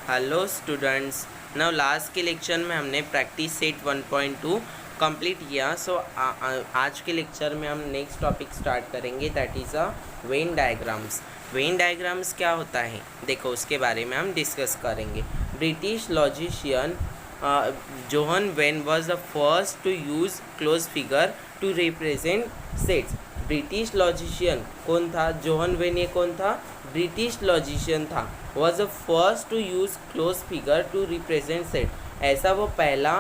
Hello students. Now last के lecture में हमने प्रैक्टिस सेट 1.2 कंप्लीट किया। सो आज के लेक्चर में हम नेक्स्ट टॉपिक स्टार्ट करेंगे, that is a Venn diagrams. Venn diagrams क्या होता है, देखो उसके बारे में हम डिस्कस करेंगे। British logician John Venn was the first to use close figure to represent sets. British logician कौन था? John Venn. ये कौन था? ब्रिटिश लॉजिशियन था। Was the first to use close figure to represent set. ऐसा वो पहला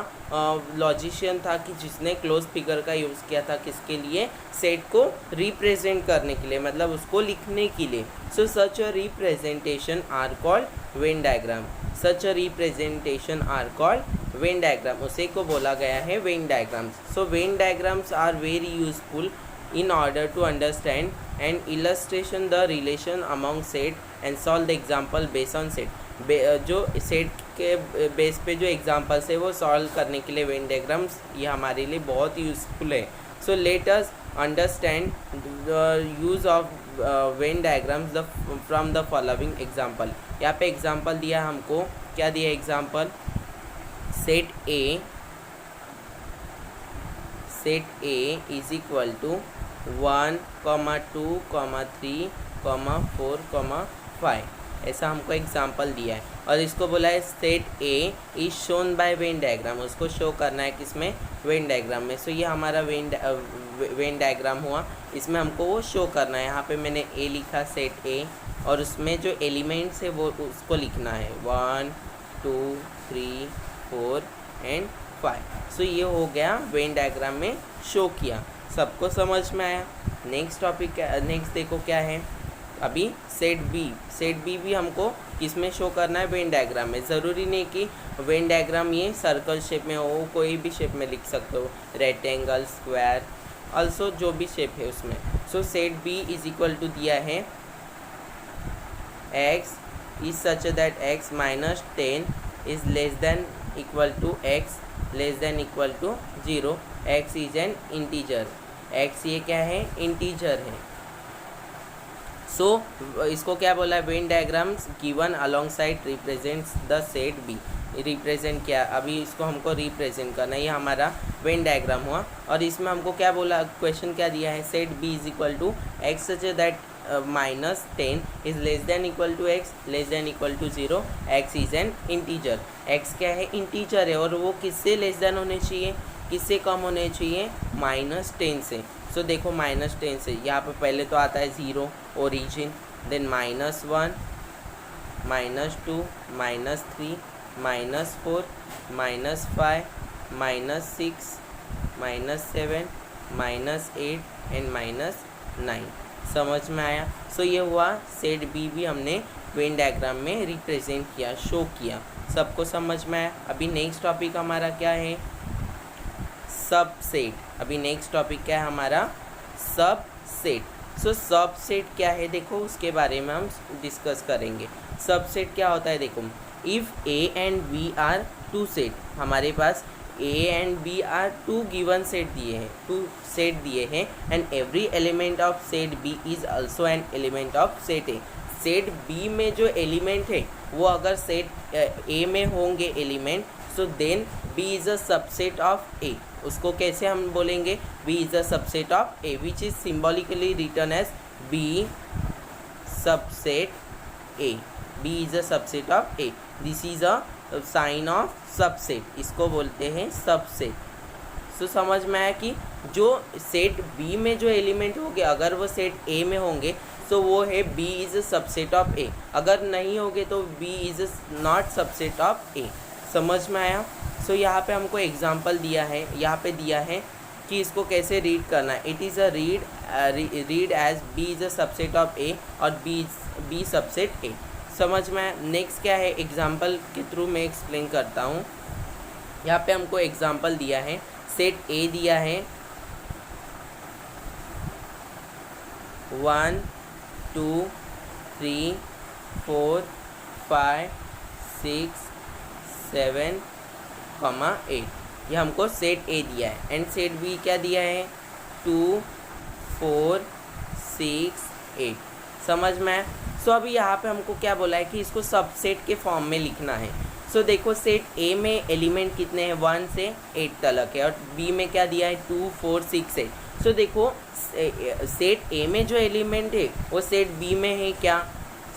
लॉजिशियन था कि जिसने क्लोज फिगर का यूज़ किया था किसके लिए? सेट को रिप्रेजेंट करने के लिए, मतलब उसको लिखने के लिए। So such a representation are called Venn diagram. Such a representation are called Venn diagram, उसे को बोला गया है Venn diagrams. So Venn diagrams are very useful in order to understand and illustration the relation among set and solve the example based on set। जो set के base पे जो examples है वो सॉल्व करने के लिए वेन डायग्राम्स ये हमारे लिए बहुत यूज़फुल है। So let us understand the use of Venn diagrams from the following example. यहाँ पे एग्जांपल दिया हमको, क्या दिया example? Set A is equal to 1, 2, 3, 4, 5, ऐसा हमको एग्जांपल दिया है। और इसको बोला है set A is shown by Venn diagram, उसको शो करना है किसमें? वेन डायग्राम में। सो ये हमारा वेन डायग्राम हुआ, इसमें हमको वो शो करना है। यहाँ पे मैंने ए लिखा, सेट ए, और उसमें जो एलिमेंट्स है वो उसको लिखना है 1, 2, 3, 4 एंड 5। सो ये हो गया वेन डायग्राम में शो किया। सबको समझ में आया? नेक्स्ट टॉपिक नेक्स्ट देखो क्या है अभी। सेट बी भी हमको किस में शो करना है? वेन डायग्राम में। ज़रूरी नहीं कि वेन डायग्राम ये सर्कल शेप में हो, कोई भी शेप में लिख सकते हो, रेक्टेंगल, स्क्वायर, ऑल्सो जो भी शेप है उसमें। So set B is equal to दिया है x is such that x minus 10 is less than equal to x less than equal to 0। X is an integer. X ये क्या है? Integer है। सो इसको क्या बोला है? Venn diagrams given alongside represents the set B. Represent किया, अभी इसको हमको रिप्रेजेंट करना है, ये हमारा वेन डायग्राम हुआ। और इसमें हमको क्या बोला, क्वेश्चन क्या दिया है? Set B is equal to x such that minus 10 is less than equal to x less than equal to 0। X is an integer. X क्या है? इंटीजर है, और वो किससे लेस देन होने चाहिए, किससे कम होने चाहिए? -10 से। सो देखो -10 से यहाँ पे पहले तो आता है 0 ओरिजिन, देन -1, -2, -3, -4, -5, -6, -7, -8 एंड -9। समझ में आया? सो ये हुआ सेट बी भी हमने वेन डायग्राम में रिप्रेजेंट किया, शो किया। सबको समझ में आया? अभी नेक्स्ट टॉपिक हमारा क्या है? सबसेट। अभी नेक्स्ट टॉपिक क्या है हमारा? सबसेट। सो सबसेट क्या है देखो, उसके बारे में हम डिस्कस करेंगे। सबसेट क्या होता है देखो, if A and B are two set, हमारे पास A and B are two given set दिए हैं, टू सेट दिए हैं, and every element of set B is also an element of set A. Set B में जो element है वो अगर सेट ए में होंगे element, so then B is a subset of A. उसको कैसे हम बोलेंगे? B is a subset of A, which is symbolically written as B subset A. B is a subset of A, this is a sign of subset, इसको बोलते हैं subset. सो समझ में आया कि जो सेट बी में जो एलिमेंट होंगे अगर वो सेट ए में होंगे तो वो है B is a subset of A, अगर नहीं होंगे तो B is not subset of A. समझ में आया? सो यहाँ पे हमको एग्जांपल दिया है, यहाँ पे दिया है कि इसको कैसे रीड करना है। It is a read as B is a subset of A और बी सबसेट ए। समझ में? नेक्स्ट क्या है? एग्जांपल के थ्रू मैं एक्सप्लेन करता हूँ। यहाँ पे हमको एग्जांपल दिया है, सेट ए दिया है 1, 2, 3, 4, 5, 6, 7, 8, ये हमको सेट ए दिया है। एंड सेट बी क्या दिया है? 2, 4, 6, 8। समझ में? सो अभी यहाँ पे हमको क्या बोला है कि इसको सबसेट के फॉर्म में लिखना है। सो देखो सेट ए में एलिमेंट कितने हैं 1 से 8 तक है और बी में क्या दिया है 2 4 6 8। सो देखो सेट ए में जो एलिमेंट है वो सेट बी में है क्या,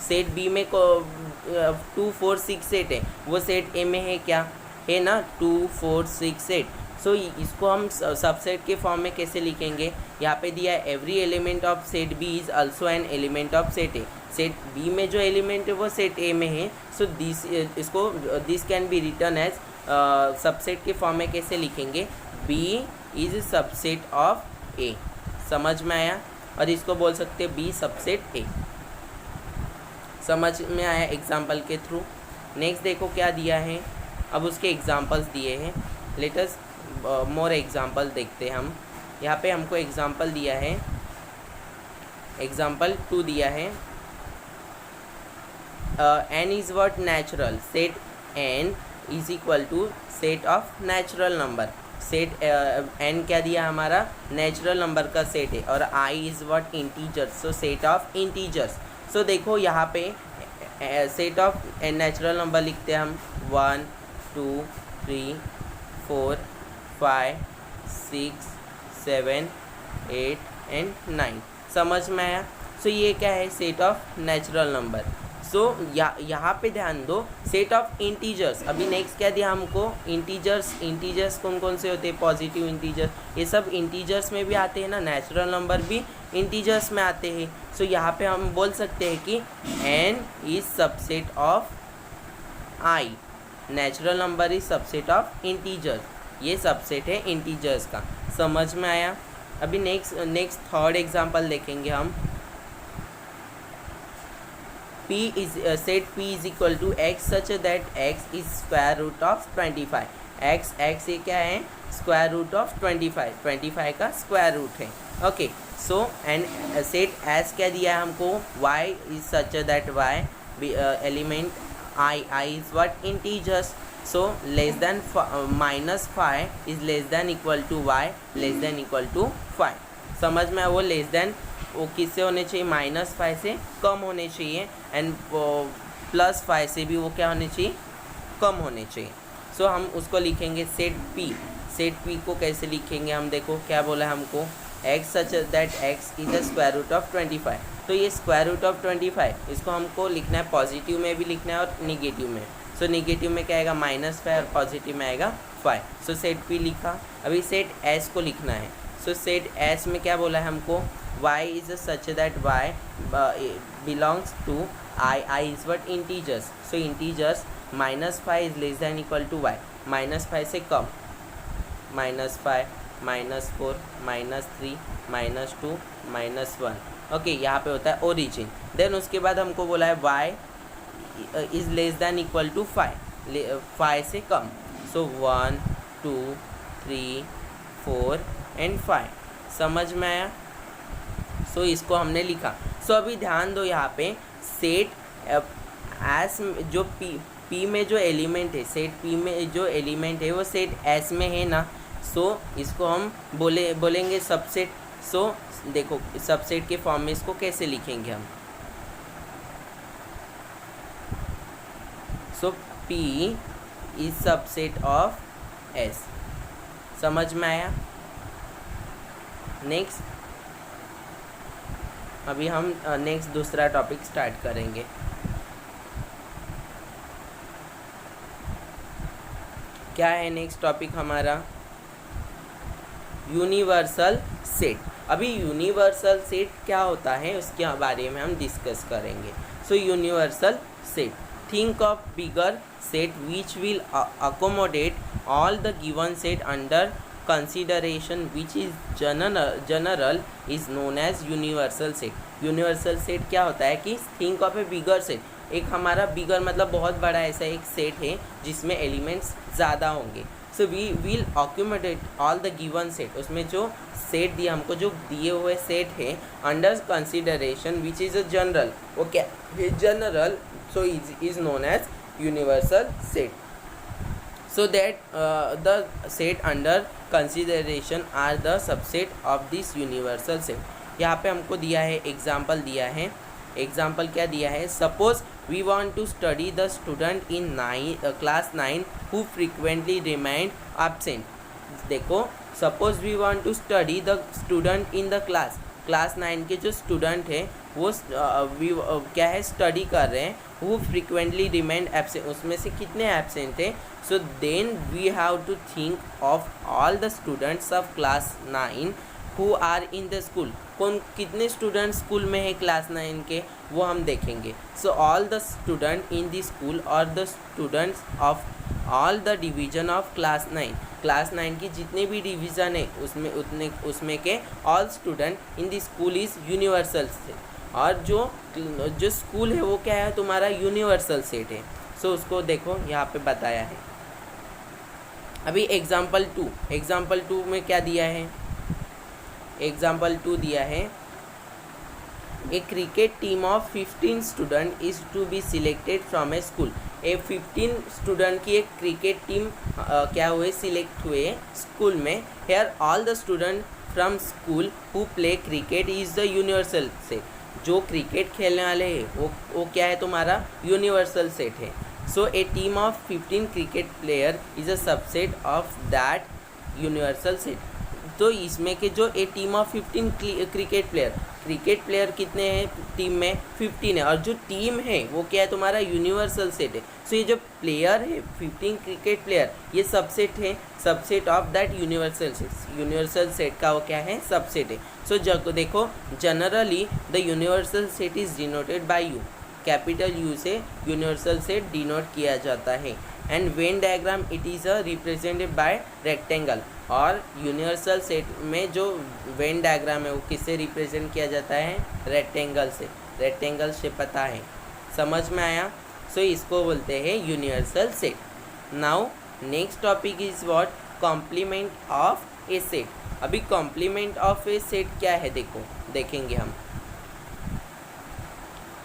सेट बी में 2 4 6 8 है, वो सेट ए में है क्या, है ना 2 4 6 8। सो इसको हम सबसेट के फॉर्म में कैसे लिखेंगे, यहाँ पे दिया है every element of set B is also an element of set A. Set B में जो एलिमेंट है वो सेट ए में है। So this can be written as subset के फॉर्म में कैसे लिखेंगे, B is subset of A. समझ में आया, और इसको बोल सकते हैं बी सबसेट ए। समझ में आया एग्जाम्पल के थ्रू। नेक्स्ट देखो क्या दिया है, अब उसके एग्जाम्पल्स दिए हैं। लेट अस मोर एग्जाम्पल देखते हैं हम। यहाँ पे हमको एग्जाम्पल दिया है, एग्जाम्पल 2 दिया है, n is what natural, set n is equal to set of natural number. Set n क्या दिया हमारा, नेचुरल नंबर का सेट है, और i is what integers, so set of integers. So देखो यहाँ पे सेट ऑफ नेचुरल नंबर लिखते हैं हम 1 2 3 4 5 6 7 8 एंड 9। समझ में आया। सो ये क्या है, सेट ऑफ नेचुरल नंबर। सो यहाँ पे ध्यान दो, सेट ऑफ इंटीजर्स। अभी नेक्स्ट क्या दिया हमको, इंटीजर्स। इंटीजर्स कौन कौन से होते हैं, पॉजिटिव इंटीजर्स, ये सब इंटीजर्स में भी आते हैं ना, नेचुरल नंबर भी इंटीजर्स में आते हैं। सो यहाँ पे हम बोल सकते हैं कि n is subset of i, natural number is subset of integers, ये सबसेट है इंटीजर्स का। समझ में आया। अभी नेक्स्ट थर्ड एग्जांपल देखेंगे हम। p is set p is equal to x such that x is square root of 25। x ये क्या है, स्क्वायर रूट ऑफ 25, 25 का स्क्वायर रूट है। Okay, so and set S क्या दिया है हमको, y is such that y element i is what integers, so less than -5 is less than equal to y less than equal to 5। समझ में, वो less than वो किससे होने चाहिए, -5 से कम होने चाहिए, एंड +5 से भी वो क्या होने चाहिए, कम होने चाहिए। सो हम उसको लिखेंगे सेट p। सेट p को कैसे लिखेंगे हम, देखो क्या बोला है हमको, x such that x is the square root of 25। तो ये स्क्वायर रूट ऑफ 25 इसको हमको लिखना है, पॉजिटिव में भी लिखना है और निगेटिव में। सो निगेटिव में क्या आएगा -5 और पॉजिटिव में आएगा 5। सो सेट p लिखा। अभी सेट s को लिखना है। सो सेट s में क्या बोला है हमको, y is such that y belongs to i is what integers. So integers -5 is less than equal to y, -5 से कम, -5 -4 -3 -2 -1। ओके, यहाँ पे होता है ओरिजिन। देन उसके बाद हमको बोला है y is less than equal to 5 से कम। सो 1 2 3 4 एंड 5। समझ में आया। सो इसको हमने लिखा। सो अभी ध्यान दो, यहाँ पे सेट एस जो पी में जो एलिमेंट है, सेट पी में जो एलिमेंट है वो सेट एस में है ना। सो इसको हम बोलेंगे सबसेट। सो देखो सबसेट के फॉर्म में इसको कैसे लिखेंगे हम। सो P is subset of S। समझ में आया। नेक्स्ट अभी हम नेक्स्ट दूसरा टॉपिक स्टार्ट करेंगे। क्या है नेक्स्ट टॉपिक हमारा, यूनिवर्सल सेट। अभी यूनिवर्सल सेट क्या होता है उसके बारे में हम डिस्कस करेंगे। So universal set, think of bigger set which will accommodate all the given set under consideration which is general is known as universal set। universal set क्या होता है कि think of a bigger set, एक हमारा बिगर मतलब बहुत बड़ा ऐसा एक सेट है जिसमें एलिमेंट्स ज़्यादा होंगे। So we will accommodate all the given set, उसमें जो सेट दिया हमको, जो दिए हुए सेट है under consideration which is a general, वो क्या general, so is known as universal set. So that the set under consideration are the subset of this universal set. यहाँ पे हमको दिया है एग्जाम्पल दिया है, एग्जाम्पल क्या दिया है, suppose we want to study the student in class 9 who frequently remained absent. देखो, suppose we want to study the student in the class 9 के जो स्टूडेंट है वो क्या है, स्टडी कर रहे हैं, वो फ्रीक्वेंटली रिमाइंड एब्सेंट, उसमें से कितने एब्सेंट है। So then we have to think of all the students of class 9 who are in the school. कौन कितने स्टूडेंट स्कूल में है क्लास 9 के, वो हम देखेंगे। So all the student in the school और the students of all the division of class 9, class 9 की जितने भी डिवीज़न है उसमें के all student in the school is universal set. और जो स्कूल है वो क्या है, तुम्हारा यूनिवर्सल सेट है। सो उसको देखो यहाँ पे बताया है। अभी एग्जाम्पल 2 में क्या दिया है, एग्जाम्पल 2 दिया है, a cricket team of 15 student is to be selected from a school. 15 student की एक क्रिकेट टीम क्या हुए, सिलेक्ट हुए स्कूल में। Here all the student from school who play cricket is the universal set. जो cricket खेलने वाले हैं वो क्या है, तुम्हारा यूनिवर्सल सेट है। So a team of 15 cricket player is a subset of that universal set. तो इसमें के जो a team of 15 cricket player कितने हैं टीम में, 15 है, और जो टीम है वो क्या है, तुम्हारा यूनिवर्सल सेट है। सो ये जो प्लेयर है 15 क्रिकेट प्लेयर, ये सबसेट है, subset of that universal set का वो क्या है, सबसेट है। सो देखो, generally the universal set is denoted bye you, capital you से यूनिवर्सल सेट डिनोट किया जाता है। And Venn diagram it is represented by rectangle. और यूनिवर्सल सेट में जो वेन डायग्राम है वो किससे रिप्रेजेंट किया जाता है, रेक्टेंगल से। रेक्टेंगल से पता है, समझ में आया। सो इसको बोलते हैं universal set. Now next topic is what, complement of a set. अभी कॉम्प्लीमेंट ऑफ ए सेट क्या है, देखेंगे हम।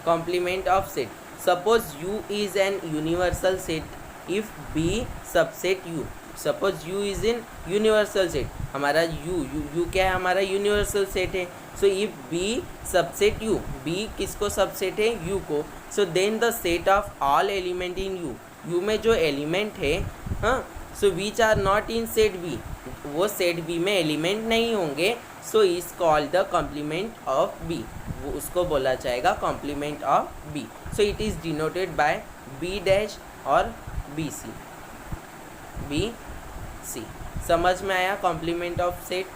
Complement of set, suppose U is an universal set if B subset U। Suppose U is in universal set, हमारा U क्या है, हमारा universal set है। So if B subset U, B किसको सबसेट है, U को। So then the set of all element in U में जो एलिमेंट है, हाँ, so which are not in set B, वो सेट B में एलिमेंट नहीं होंगे। So is called the complement of B, वो उसको बोला जाएगा complement of B। So it is denoted by B dash और BC। समझ में आया कॉम्प्लीमेंट ऑफ सेट।